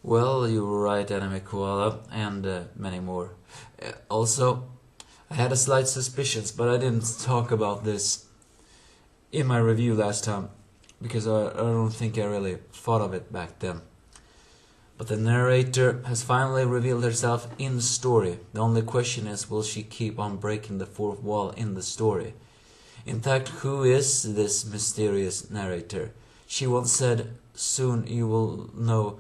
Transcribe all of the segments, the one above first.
Well, you were right, Anime Koala, and many more. Also, I had a slight suspicions, but I didn't talk about this in my review last time, because I don't think I really thought of it back then. But the narrator has finally revealed herself in the story. The only question is, will she keep on breaking the fourth wall in the story? In fact, who is this mysterious narrator? She once said, "Soon you will know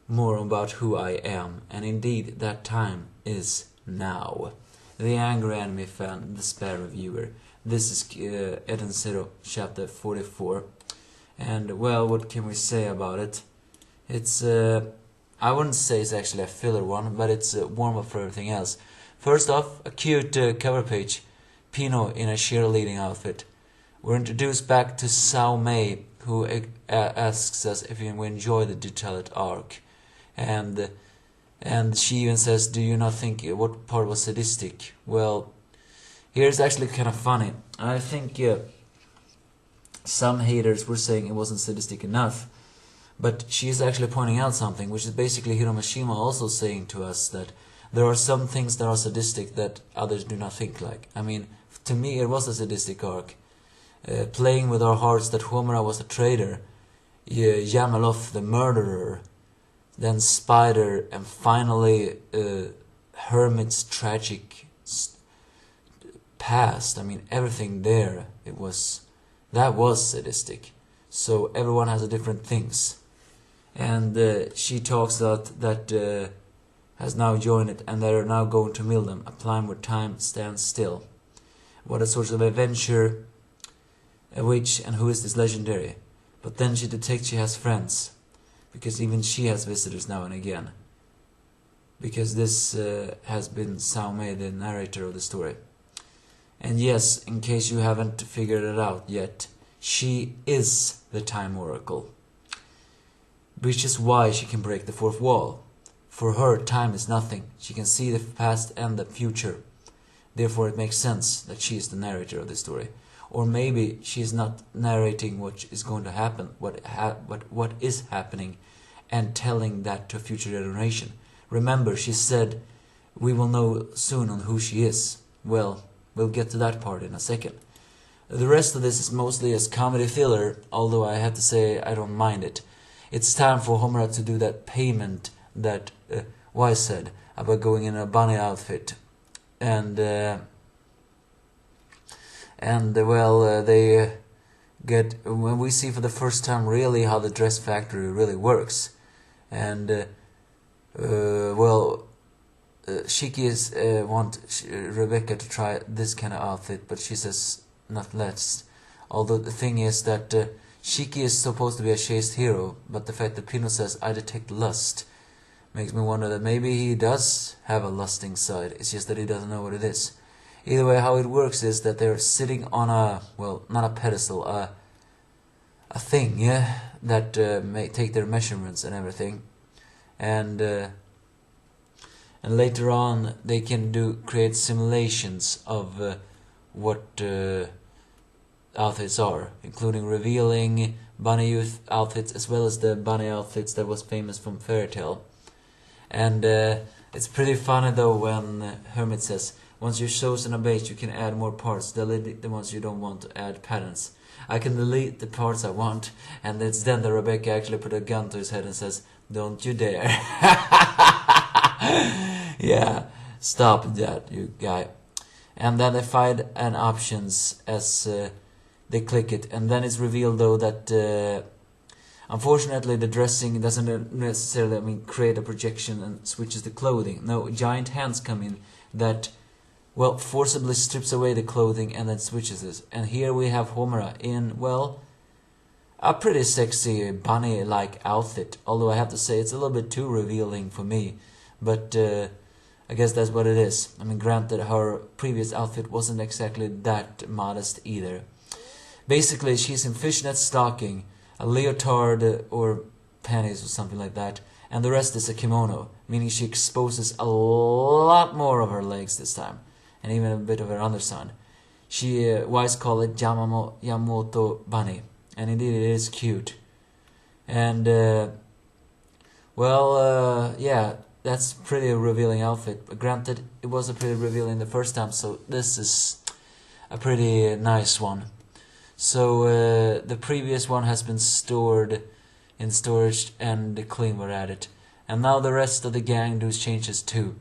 more about who I am," and indeed that time is now. The Angry Anime Fan, the Spare Reviewer. This is Eden Zero, chapter 44. And well, what can we say about it? It's I wouldn't say it's actually a filler one, but it's a warm-up for everything else. First off, a cute cover page. Pino in a cheerleading outfit. We're introduced back to Xiaomei, who asks us if we enjoy the detailed arc. And she even says, "Do you not think what part was sadistic?" Well, here's actually kind of funny. I think some haters were saying it wasn't sadistic enough, but she is actually pointing out something, which is basically Hiromashima also saying to us that there are some things that are sadistic that others do not think like. I mean, to me it was a sadistic arc. Playing with our hearts that Homura was a traitor, Yamalov the murderer, then Spider, and finally Hermit's tragic past. I mean, everything there, that was sadistic. So everyone has a different things. And she talks that has now joined it, and they are now going to mill them, a plan where time stands still. What a sort of adventure, a witch, and who is this legendary? But then she detects she has friends, because even she has visitors now and again. Because this has been Xiaomei, the narrator of the story. And yes, in case you haven't figured it out yet, she is the Time Oracle. Which is why she can break the fourth wall. For her, time is nothing. She can see the past and the future. Therefore it makes sense that she is the narrator of the story. Or maybe she is not narrating what is going to happen, what is happening, and telling that to a future generation. Remember, she said, "We will know soon on who she is." Well, we'll get to that part in a second. The rest of this is mostly as comedy filler, although I have to say I don't mind it. It's time for Homura to do that payment that Wise said about going in a bunny outfit. And they get, when we see for the first time really how the dress factory really works. And Shiki want Rebecca to try this kind of outfit, but she says not less. Although the thing is that Shiki is supposed to be a chaste hero, but the fact that Pino says "I detect lust" makes me wonder that maybe he does have a lusting side. It's just that he doesn't know what it is. Either way, how it works is that they're sitting on a, well, not a pedestal, a thing, yeah, that may take their measurements and everything. And later on they can create simulations of what outfits are, including revealing bunny youth outfits as well as the bunny outfits that was famous from Fairy Tail. And it's pretty funny though when Hermit says, "Once you've chosen a base, you can add more parts. Delete the ones you don't want to add patterns." I can delete the parts I want, and it's then that Rebecca actually put a gun to his head and says, "Don't you dare." Yeah, stop that, you guy. And then they find an options as they click it, and then it's revealed though that unfortunately the dressing doesn't necessarily create a projection and switches the clothing. No, giant hands come in that, well, forcibly strips away the clothing and then switches it. And here we have Homura in, well, a pretty sexy bunny-like outfit. Although I have to say it's a little bit too revealing for me. But I guess that's what it is. I mean, granted, her previous outfit wasn't exactly that modest either. Basically, she's in fishnet stocking, a leotard or panties or something like that, and the rest is a kimono, meaning she exposes a lot more of her legs this time, and even a bit of her underside. She Wise call it Yamoto bunny, and indeed it is cute. And Well, yeah, that's pretty revealing outfit. But granted, it was a pretty revealing the first time, so this is a pretty nice one. So the previous one has been stored in storage and the clean were added. And now the rest of the gang does changes too.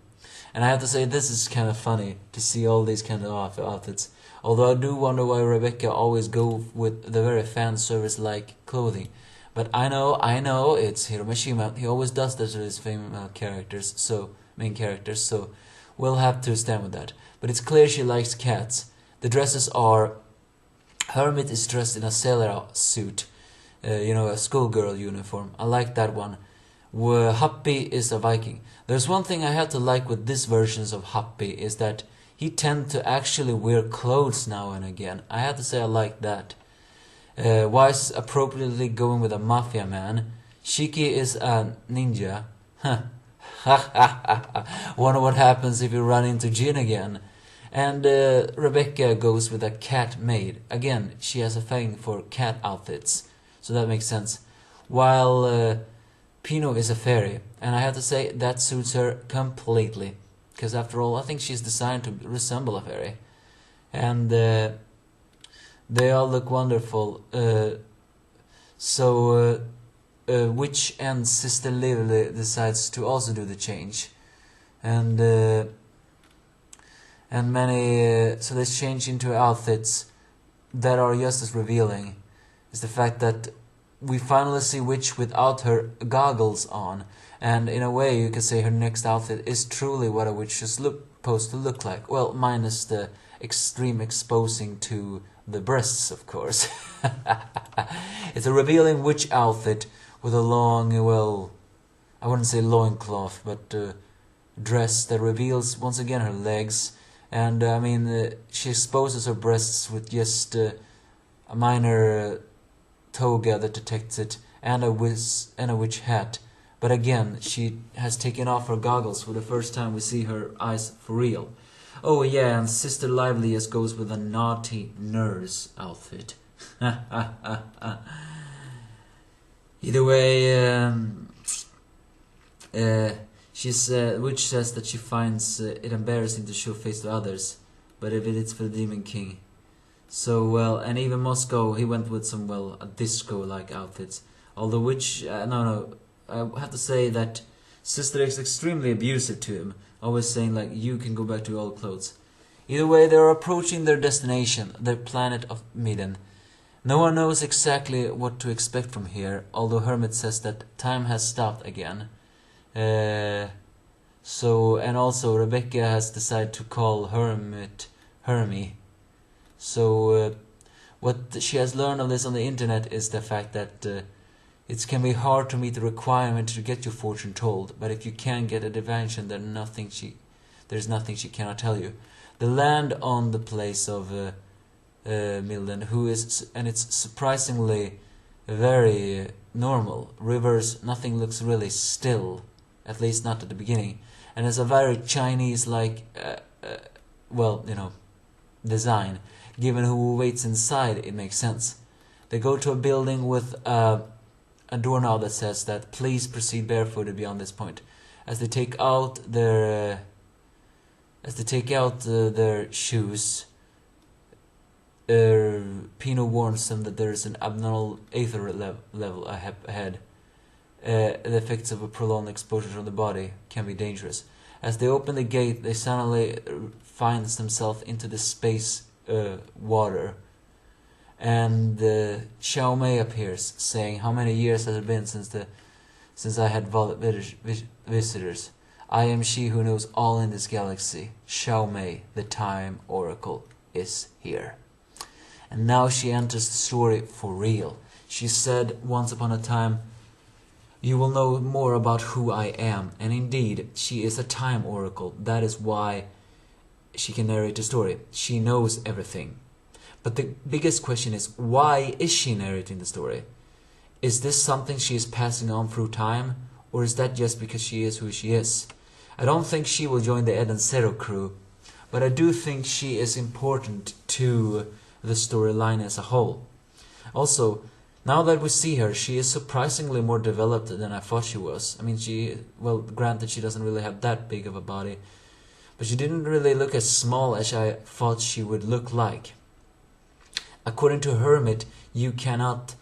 And I have to say, this is kind of funny to see all these kind of outfits. Although I do wonder why Rebecca always go with the very fan service like clothing. But I know, it's Hiromashima. He always does this with his main characters, so we'll have to stand with that. But it's clear she likes cats. The dresses are... Hermit is dressed in a sailor suit, a schoolgirl uniform. I like that one. Happy is a Viking. There's one thing I have to like with these versions of Happy is that he tends to actually wear clothes now and again. I have to say I like that. Wise appropriately going with a mafia man. Shiki is a ninja. Wonder what happens if you run into Jin again. And Rebecca goes with a cat maid. Again, she has a thing for cat outfits, so that makes sense. While Pino is a fairy, and I have to say that suits her completely. Because after all, I think she's designed to resemble a fairy. And they all look wonderful. Witch and Sister Lively decides to also do the change. And many... so this change into outfits that are just as revealing is the fact that we finally see Witch without her goggles on. And in a way, you could say her next outfit is truly what a witch is supposed to look like. Well, minus the extreme exposing to the breasts, of course. It's a revealing witch outfit with a long, well, I wouldn't say loincloth, but dress that reveals once again her legs. And she exposes her breasts with just a minor toga that detects it, and a witch hat. But again, she has taken off her goggles for the first time we see her eyes for real. Oh yeah, and Sister Lively just goes with a naughty nurse outfit. Either way, Witch says that she finds it embarrassing to show face to others, but if it's for the Demon King. So, well, and even Moscow, he went with some, well, a disco-like outfits. Although Witch, I have to say that Sister is extremely abusive to him, always saying like, you can go back to your old clothes. Either way, they are approaching their destination, their planet of Midden. No one knows exactly what to expect from here, although Hermit says that time has stopped again. And also Rebecca has decided to call Hermit Hermie. So what she has learned of this on the internet is the fact that it can be hard to meet the requirement to get your fortune told, but if you can get a divination, there's nothing she cannot tell you. The land on the place of Milden, and it's surprisingly very normal. Rivers, nothing looks really still, at least not at the beginning, and it's a very Chinese-like, design. Given who waits inside, it makes sense. They go to a building with a doorknob that says that please proceed barefooted beyond this point. As they take out their shoes, Pino warns them that there is an abnormal aether level ahead. The effects of a prolonged exposure from the body can be dangerous. As they open the gate, they suddenly find themselves into the space water, and Xiaomei appears, saying, "How many years has it been since I had visitors? I am she who knows all in this galaxy. Xiaomei, the Time Oracle, is here." And now she enters the story for real. She said once upon a time, "You will know more about who I am." And indeed, she is a Time Oracle. That is why she can narrate the story. She knows everything. But the biggest question is, why is she narrating the story? Is this something she is passing on through time? Or is that just because she is who she is? I don't think she will join the Ed and Zero crew, but I do think she is important to the storyline as a whole. Also, Now that we see her, she is surprisingly more developed than I thought she was. I mean, well, granted, she doesn't really have that big of a body, but she didn't really look as small as I thought she would look like. According to Hermit, you cannot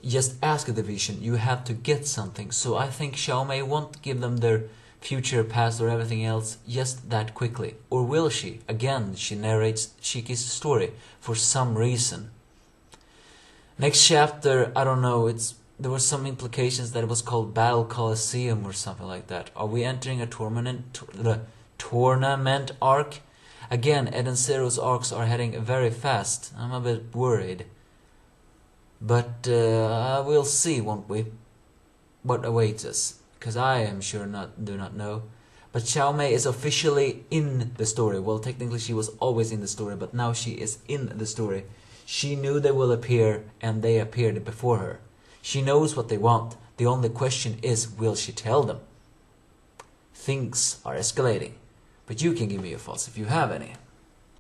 just ask the vision, you have to get something. So I think Xiaomei won't give them their future, past or everything else just that quickly. Or will she? Again, she narrates Shiki's story for some reason. Next chapter, I don't know, there were some implications that it was called Battle Coliseum or something like that. Are we entering a tournament arc? Again, Ed and Zero's arcs are heading very fast. I'm a bit worried. But we'll see, won't we? What awaits us. Because I am sure do not know. But Xiaomei is officially in the story. Well, technically she was always in the story, but now she is in the story. She knew they will appear, and they appeared before her. She knows what they want. The only question is, will she tell them? Things are escalating. But you can give me your thoughts if you have any.